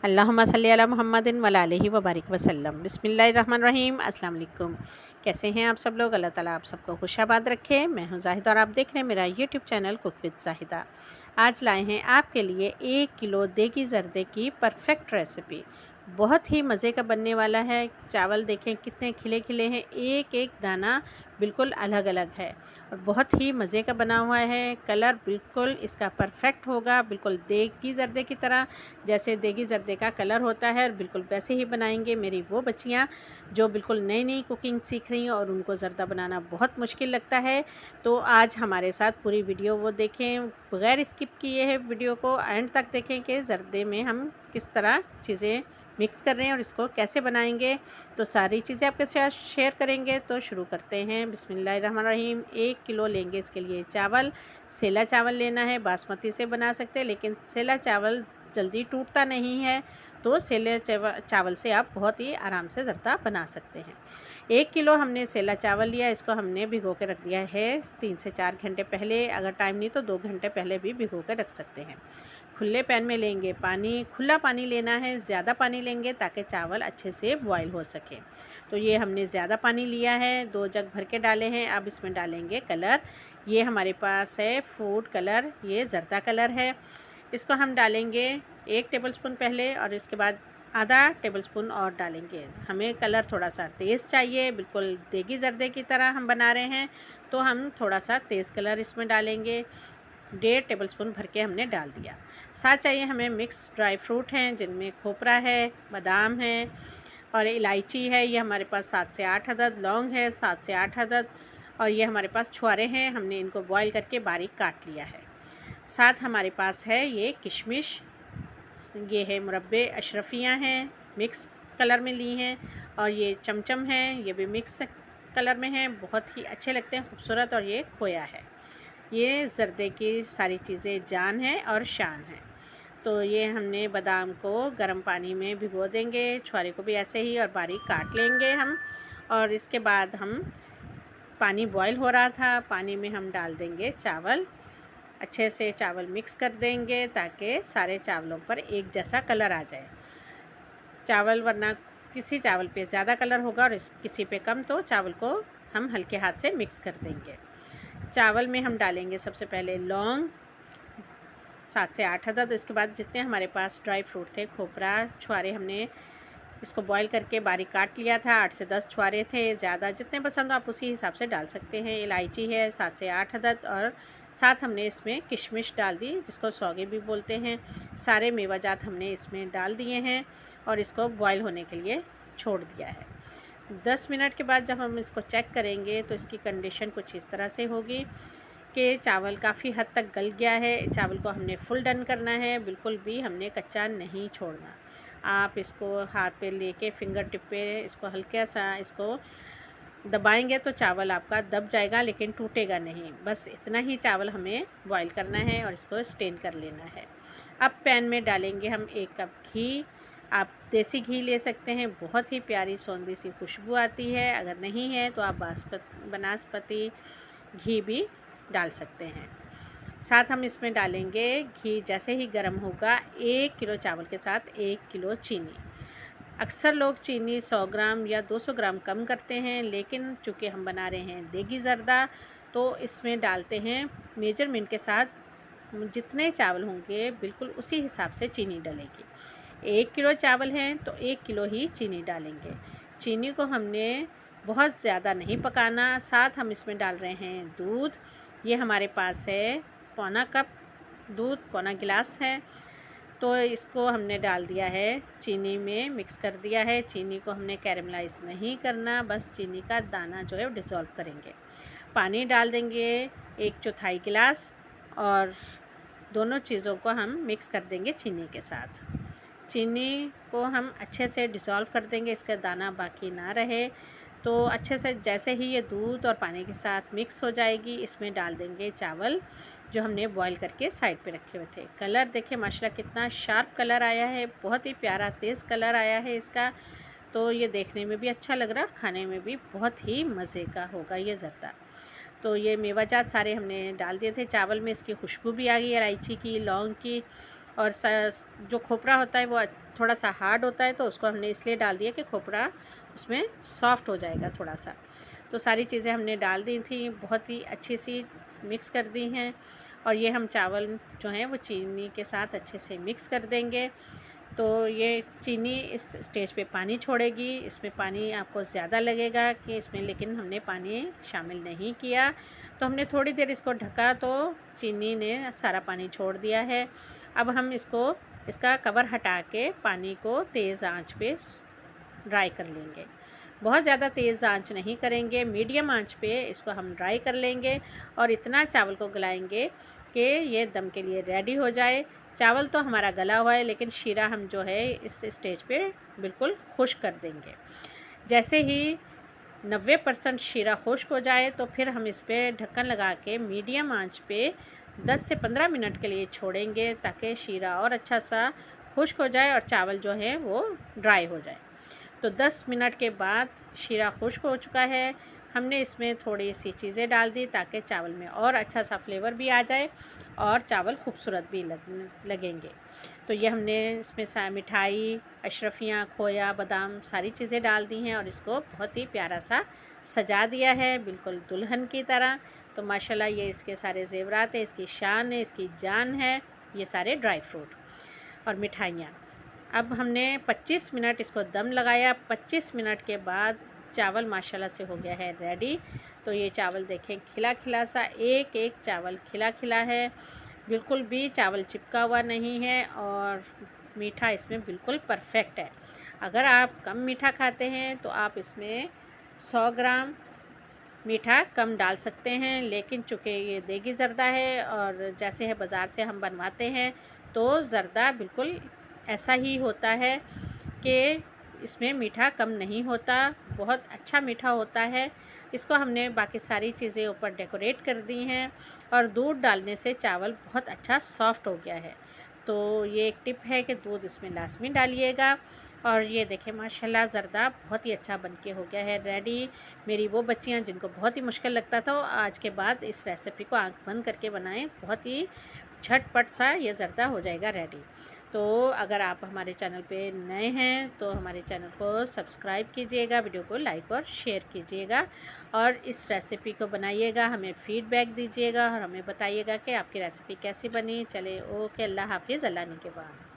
अल्लाहुम्मा सल्ली अला मुहम्मदिन वला आलिहि व बारिक वसल्लम। बिस्मिल्लाहिर्रहमानिर्रहीम। अस्सलाम वालेकुम। कैसे हैं आप सब लोग? अल्लाह ताला आप सबको खुशाबाद रखे। मैं हूं ज़ाहिदा और आप देख रहे हैं मेरा YouTube channel cook with Zahida. आज लाए हैं आपके लिए 1 किलो देगी ज़र्दे की परफेक्ट रेसिपी। बहुत ही मज़े का बनने वाला है। चावल देखें कितने खिले खिले हैं, एक एक दाना बिल्कुल अलग अलग है और बहुत ही मज़े का बना हुआ है। कलर बिल्कुल इसका परफेक्ट होगा, बिल्कुल देगी ज़र्दे की तरह, जैसे देगी ज़र्दे का कलर होता है। और बिल्कुल वैसे ही बनाएंगे मेरी वो बच्चियाँ जो बिल्कुल नई नई कुकिंग सीख रही हैं और उनको ज़र्दा बनाना बहुत मुश्किल लगता है। तो आज हमारे साथ पूरी वीडियो वो देखें, बग़ैर स्किप किए है वीडियो को एंड तक देखें कि ज़र्दे में हम किस तरह चीज़ें मिक्स कर रहे हैं और इसको कैसे बनाएंगे। तो सारी चीज़ें आपके साथ शेयर करेंगे। तो शुरू करते हैं। बिस्मिल्लाहिर्रहमानिर्रहीम। 1 किलो लेंगे इसके लिए चावल। सेला चावल लेना है, बासमती से बना सकते हैं, लेकिन सेला चावल जल्दी टूटता नहीं है, तो सेले चावल से आप बहुत ही आराम से ज़र्दा बना सकते हैं। 1 किलो हमने सेला चावल लिया, इसको हमने भिगो के रख दिया है 3 से 4 घंटे पहले। अगर टाइम नहीं तो 2 घंटे पहले भी भिगो कर रख सकते हैं। खुले पैन में लेंगे पानी, खुला पानी लेना है, ज़्यादा पानी लेंगे ताकि चावल अच्छे से बॉयल हो सके। तो ये हमने ज़्यादा पानी लिया है, 2 जग भर के डाले हैं। अब इसमें डालेंगे कलर। ये हमारे पास है फूड कलर, ये ज़र्दा कलर है। इसको हम डालेंगे 1 टेबलस्पून पहले और इसके बाद आधा टेबलस्पून और डालेंगे। हमें कलर थोड़ा सा तेज़ चाहिए, बिल्कुल देगी ज़र्दे की तरह हम बना रहे हैं, तो हम थोड़ा सा तेज़ कलर इसमें डालेंगे। 1.5 टेबलस्पून भर के हमने डाल दिया। साथ चाहिए हमें मिक्स ड्राई फ्रूट हैं, जिनमें खोपरा है, बादाम है और इलायची है। ये हमारे पास 7 से 8 अदद, लौंग है 7 से 8 अदद, और ये हमारे पास छुआरे हैं, हमने इनको बॉईल करके बारीक काट लिया है। साथ हमारे पास है ये किशमिश, ये है मुरब्बे अशरफियाँ हैं, मिक्स कलर में ली हैं, और ये चमचम हैं, ये भी मिक्स कलर में हैं, बहुत ही अच्छे लगते हैं, खूबसूरत। और ये खोया है। ये ज़र्दे की सारी चीज़ें जान है और शान है। तो ये हमने बादाम को गर्म पानी में भिगो देंगे, छुआरे को भी ऐसे ही, और बारीक काट लेंगे हम। और इसके बाद हम पानी बॉईल हो रहा था, पानी में हम डाल देंगे चावल। अच्छे से चावल मिक्स कर देंगे ताकि सारे चावलों पर एक जैसा कलर आ जाए। चावल वरना किसी चावल पे ज़्यादा कलर होगा और किसी पे कम, तो चावल को हम हल्के हाथ से मिक्स कर देंगे। चावल में हम डालेंगे सबसे पहले लौंग 7 से 8 अदद। इसके बाद जितने हमारे पास ड्राई फ्रूट थे, खोपरा, छुआरे, हमने इसको बॉईल करके बारीक काट लिया था। 8 से 10 छुआरे थे, ज़्यादा जितने पसंद हो आप उसी हिसाब से डाल सकते हैं। इलायची है 7 से 8 अदद, और साथ हमने इसमें किशमिश डाल दी, जिसको सौगे भी बोलते हैं। सारे मेवाजात हमने इसमें डाल दिए हैं और इसको बॉईल होने के लिए छोड़ दिया है। 10 मिनट के बाद जब हम इसको चेक करेंगे तो इसकी कंडीशन कुछ इस तरह से होगी कि चावल काफ़ी हद तक गल गया है। चावल को हमने फुल डन करना है, बिल्कुल भी हमने कच्चा नहीं छोड़ना। आप इसको हाथ पे लेके फिंगर टिप पे इसको हल्का सा इसको दबाएंगे तो चावल आपका दब जाएगा, लेकिन टूटेगा नहीं। बस इतना ही चावल हमें बॉईल करना है और इसको स्टेन कर लेना है। अब पैन में डालेंगे हम 1 कप घी। आप देसी घी ले सकते हैं, बहुत ही प्यारी सौंधी सी खुशबू आती है। अगर नहीं है तो आप बनास्पति घी भी डाल सकते हैं। साथ हम इसमें डालेंगे घी। जैसे ही गर्म होगा, 1 किलो चावल के साथ 1 किलो चीनी। अक्सर लोग चीनी 100 ग्राम या 200 ग्राम कम करते हैं, लेकिन चूँकि हम बना रहे हैं देगी ज़र्दा, तो इसमें डालते हैं मेजरमेंट के साथ। जितने चावल होंगे बिल्कुल उसी हिसाब से चीनी डलेगी। 1 किलो चावल हैं तो 1 किलो ही चीनी डालेंगे। चीनी को हमने बहुत ज़्यादा नहीं पकाना। साथ हम इसमें डाल रहे हैं दूध। ये हमारे पास है पौना कप दूध, पौना गिलास है। तो इसको हमने डाल दिया है, चीनी में मिक्स कर दिया है। चीनी को हमने कैरेमलाइज़ नहीं करना, बस चीनी का दाना जो है वो डिज़ोल्व करेंगे। पानी डाल देंगे 1/4 गिलास, और दोनों चीज़ों को हम मिक्स कर देंगे चीनी के साथ। चीनी को हम अच्छे से डिज़ोल्व कर देंगे, इसका दाना बाकी ना रहे। तो अच्छे से जैसे ही ये दूध और पानी के साथ मिक्स हो जाएगी, इसमें डाल देंगे चावल जो हमने बॉईल करके साइड पे रखे हुए थे। कलर देखिए माशाल्लाह कितना शार्प कलर आया है, बहुत ही प्यारा तेज़ कलर आया है इसका। तो ये देखने में भी अच्छा लग रहा है और खाने में भी बहुत ही मज़े का होगा ये ज़र्दा। तो ये मेवाजात सारे हमने डाल दिए थे चावल में, इसकी खुशबू भी आ गई इलायची की, लौंग की। और जो खोपरा होता है वो थोड़ा सा हार्ड होता है, तो उसको हमने इसलिए डाल दिया कि खोपरा उसमें सॉफ्ट हो जाएगा थोड़ा सा। तो सारी चीज़ें हमने डाल दी थी, बहुत ही अच्छी सी मिक्स कर दी हैं। और ये हम चावल जो हैं वो चीनी के साथ अच्छे से मिक्स कर देंगे। तो ये चीनी इस स्टेज पे पानी छोड़ेगी। इसमें पानी आपको ज़्यादा लगेगा कि इसमें, लेकिन हमने पानी शामिल नहीं किया। तो हमने थोड़ी देर इसको ढका तो चीनी ने सारा पानी छोड़ दिया है। अब हम इसका कवर हटा के पानी को तेज़ आंच पे ड्राई कर लेंगे। बहुत ज़्यादा तेज़ आंच नहीं करेंगे, मीडियम आंच पे इसको हम ड्राई कर लेंगे और इतना चावल को गलाएंगे कि ये दम के लिए रेडी हो जाए। चावल तो हमारा गला हुआ है, लेकिन शीरा हम जो है इस स्टेज पे बिल्कुल खुश्क कर देंगे। जैसे ही 90% शीरा खुश्क हो जाए तो फिर हम इस पर ढक्कन लगा के मीडियम आंच पे 10 से 15 मिनट के लिए छोड़ेंगे, ताकि शीरा और अच्छा सा खुश्क हो जाए और चावल जो है वो ड्राई हो जाए। तो 10 मिनट के बाद शीरा खुश्क हो चुका है। हमने इसमें थोड़ी सी चीज़ें डाल दी ताकि चावल में और अच्छा सा फ्लेवर भी आ जाए और चावल खूबसूरत भी लगेंगे। तो ये हमने इसमें मिठाई, अशरफियाँ, खोया, बादाम सारी चीज़ें डाल दी हैं और इसको बहुत ही प्यारा सा सजा दिया है, बिल्कुल दुल्हन की तरह। तो माशाल्लाह ये इसके सारे ज़ेवरात है, इसकी शान है, इसकी जान है, ये सारे ड्राई फ्रूट और मिठाइयाँ। अब हमने 25 मिनट इसको दम लगाया। 25 मिनट के बाद चावल माशाल्लाह से हो गया है रेडी। तो ये चावल देखें खिला खिला सा, एक एक चावल खिला खिला है, बिल्कुल भी चावल चिपका हुआ नहीं है और मीठा इसमें बिल्कुल परफेक्ट है। अगर आप कम मीठा खाते हैं तो आप इसमें 100 ग्राम मीठा कम डाल सकते हैं, लेकिन चूँकि ये देगी ज़र्दा है और जैसे है बाज़ार से हम बनवाते हैं तो ज़र्दा बिल्कुल ऐसा ही होता है कि इसमें मीठा कम नहीं होता, बहुत अच्छा मीठा होता है। इसको हमने बाकी सारी चीज़ें ऊपर डेकोरेट कर दी हैं और दूध डालने से चावल बहुत अच्छा सॉफ़्ट हो गया है। तो ये एक टिप है कि दूध इसमें लाज़मी डालिएगा। और ये देखें माशाल्लाह ज़र्दा बहुत ही अच्छा बनके हो गया है रेडी। मेरी वो बच्चियां जिनको बहुत ही मुश्किल लगता था, आज के बाद इस रेसिपी को आंख बंद करके बनाएं, बहुत ही झटपट सा ये ज़र्दा हो जाएगा रेडी। तो अगर आप हमारे चैनल पे नए हैं तो हमारे चैनल को सब्सक्राइब कीजिएगा, वीडियो को लाइक और शेयर कीजिएगा और इस रेसिपी को बनाइएगा, हमें फ़ीडबैक दीजिएगा और हमें बताइएगा कि आपकी रेसिपी कैसी बनी। चले ओके, अल्लाह हाफ़िज़, अल्लाह निगहबान।